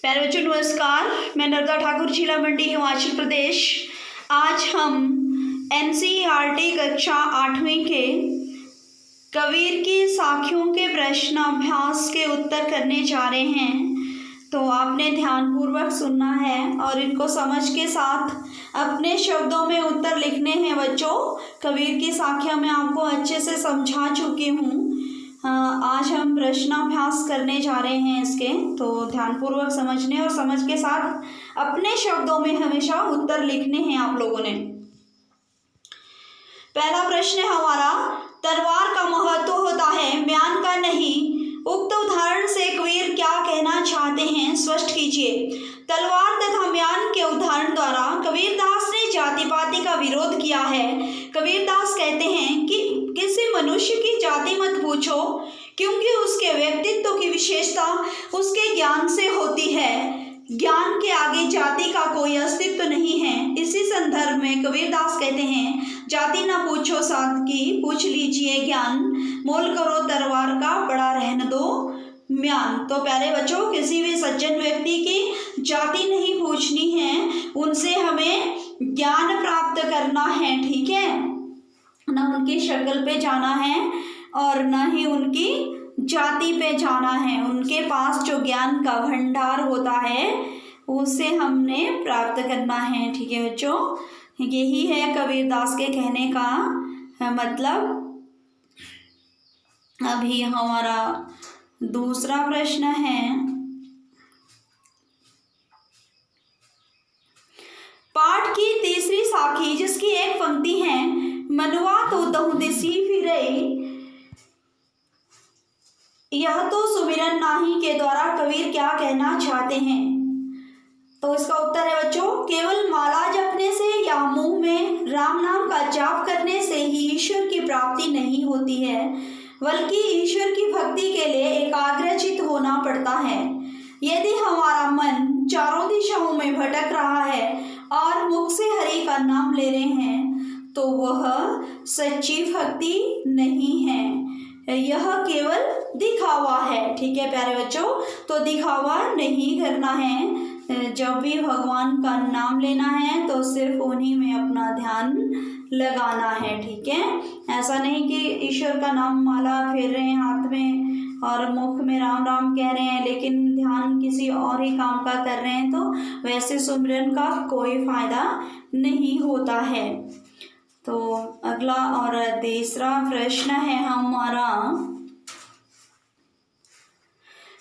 प्यारे बच्चों नमस्कार, मैं नर्मदा ठाकुर, जिला मंडी, हिमाचल प्रदेश। आज हम एनसीईआरटी कक्षा 8वीं के कबीर की साखियों के प्रश्नाभ्यास के उत्तर करने जा रहे हैं। तो आपने ध्यानपूर्वक सुनना है और इनको समझ के साथ अपने शब्दों में उत्तर लिखने हैं बच्चों। कबीर की साखियाँ मैं आपको अच्छे से समझा चुकी हूँ। आज हम प्रश्नाभ्यास करने जा रहे हैं इसके, तो ध्यानपूर्वक समझने और समझ के साथ अपने शब्दों में हमेशा उत्तर लिखने हैं आप लोगों ने। पहला प्रश्न है हमारा, तलवार का महत्व होता है, म्यान का नहीं। उक्त उदाहरण से कबीर क्या कहना चाहते हैं, स्पष्ट कीजिए। तलवार तथा म्यान के उदाहरण द्वारा कबीरदास ने जाति पाति का विरोध किया है। कबीरदास कहते हैं कि किसी मनुष्य की जाति मत पूछो, क्योंकि उसके व्यक्तित्व की विशेषता उसके ज्ञान से होती है। ज्ञान के आगे जाति का कोई अस्तित्व नहीं है। इसी संदर्भ में कबीरदास कहते हैं, जाति ना पूछो साथ की, पूछ लीजिए ज्ञान। मोल करो तलवार का, बड़ा रहने दो म्यान। तो प्यारे बच्चों, किसी भी सज्जन व्यक्ति की जाति नहीं पूछनी है, उनसे हमें ज्ञान प्राप्त करना है, ठीक है ना। उनकी शक्ल पे जाना है और ना ही उनकी जाति पे जाना है। उनके पास जो ज्ञान का भंडार होता है उसे हमने प्राप्त करना है, ठीक है बच्चों। यही है कबीरदास के कहने का मतलब। अभी हमारा दूसरा प्रश्न है, पाठ की तीसरी साखी जिसकी एक पंक्ति है, मनुआ तो दहुदिसी फिरे, यह तो सुमिरन नाही के द्वारा कबीर क्या कहना चाहते हैं। तो इसका उत्तर है बच्चों, केवल माला जपने से या मुंह में राम नाम का जाप करने से ही ईश्वर की प्राप्ति नहीं होती है, बल्कि ईश्वर की भक्ति के लिए एकाग्रचित होना पड़ता है। यदि हमारा मन चारों दिशाओं में भटक रहा है और मुख से हरि का नाम ले रहे हैं, तो वह सच्ची भक्ति नहीं है, यह केवल दिखावा है, ठीक है प्यारे बच्चों। तो दिखावा नहीं करना है। जब भी भगवान का नाम लेना है तो सिर्फ उन्हीं में अपना ध्यान लगाना है, ठीक है। ऐसा नहीं कि ईश्वर का नाम माला फेर रहे हैं हाथ में और मुख में राम राम कह रहे हैं, लेकिन ध्यान किसी और ही काम का कर रहे हैं, तो वैसे सुमिरन का कोई फायदा नहीं होता है। तो अगला और तीसरा प्रश्न है हमारा,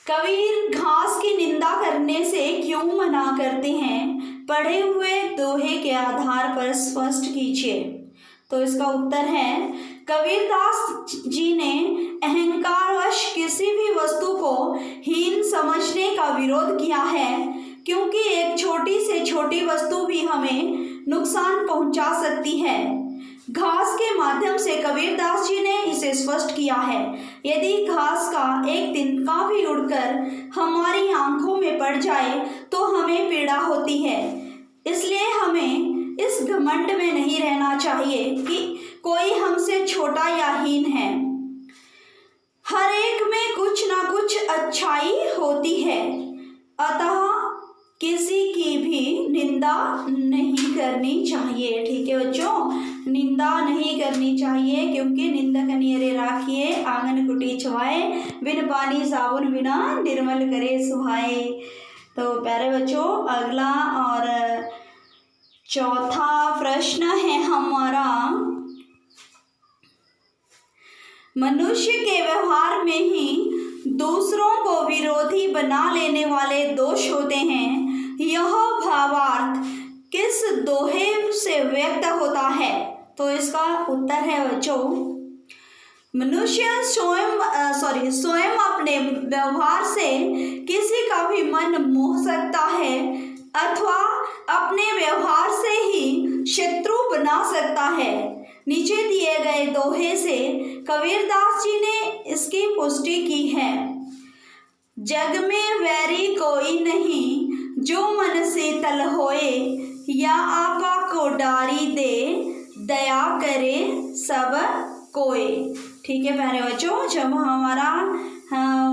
कबीर घास की निंदा करने से क्यों मना करते हैं, पढ़े हुए दोहे के आधार पर स्पष्ट कीजिए। तो इसका उत्तर है, कबीरदास जी ने अहंकारवश किसी भी वस्तु को हीन समझने का विरोध किया है, क्योंकि एक छोटी से छोटी वस्तु भी हमें नुकसान पहुंचा सकती है। घास के माध्यम से कबीरदास जी ने इसे स्पष्ट किया है। यदि घास का एक तिनका भी उड़कर हमारी आंखों में पड़ जाए तो हमें पीड़ा होती है। इसलिए हमें इस घमंड में नहीं रहना चाहिए कि कोई हमसे छोटा या हीन है। हर एक में कुछ ना कुछ अच्छाई होती है, अतः किसी की भी निंदा नहीं करनी चाहिए, ठीक है बच्चों। निंदा नहीं करनी चाहिए, क्योंकि निंदक नियरे राखिए, आंगन कुटी छुआए, बिन पानी साबुन बिना निर्मल करे सुहाए। तो प्यारे बच्चों, अगला और चौथा प्रश्न है हमारा, मनुष्य के व्यवहार में ही दूसरों को विरोधी बना लेने वाले दोष होते हैं। यह भावार्थ किस दोहे से व्यक्त होता है। तो इसका उत्तर है बच्चों, मनुष्य स्वयं अपने व्यवहार से किसी का भी मन मोह सकता है, अथवा अपने व्यवहार से ही शत्रु बना सकता है। नीचे दिए गए दोहे से कबीरदास जी ने इसकी पुष्टि की है। जग में वैरी कोई नहीं, जो मन से तल होए, या आपा को डारी दे, दया करे सब कोई, ठीक है प्यारे बच्चों, जब हमारा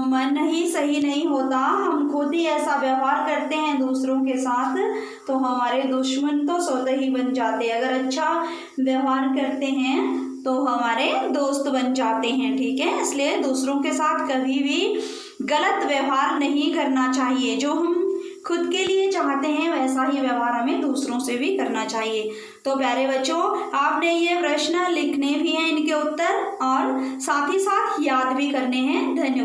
मन ही सही नहीं होता, हम खुद ही ऐसा व्यवहार करते हैं दूसरों के साथ, तो हमारे दुश्मन तो स्वतः ही बन जाते हैं। अगर अच्छा व्यवहार करते हैं तो हमारे दोस्त बन जाते हैं। ठीक है, इसलिए दूसरों के साथ कभी भी गलत व्यवहार नहीं करना चाहिए। जो हम खुद के लिए चाहते हैं वैसा ही व्यवहार हमें दूसरों से भी करना चाहिए। तो प्यारे बच्चों, आपने ये प्रश्न लिखने भी हैं, इनके उत्तर, और साथ ही साथ याद भी करने हैं। धन्यवाद।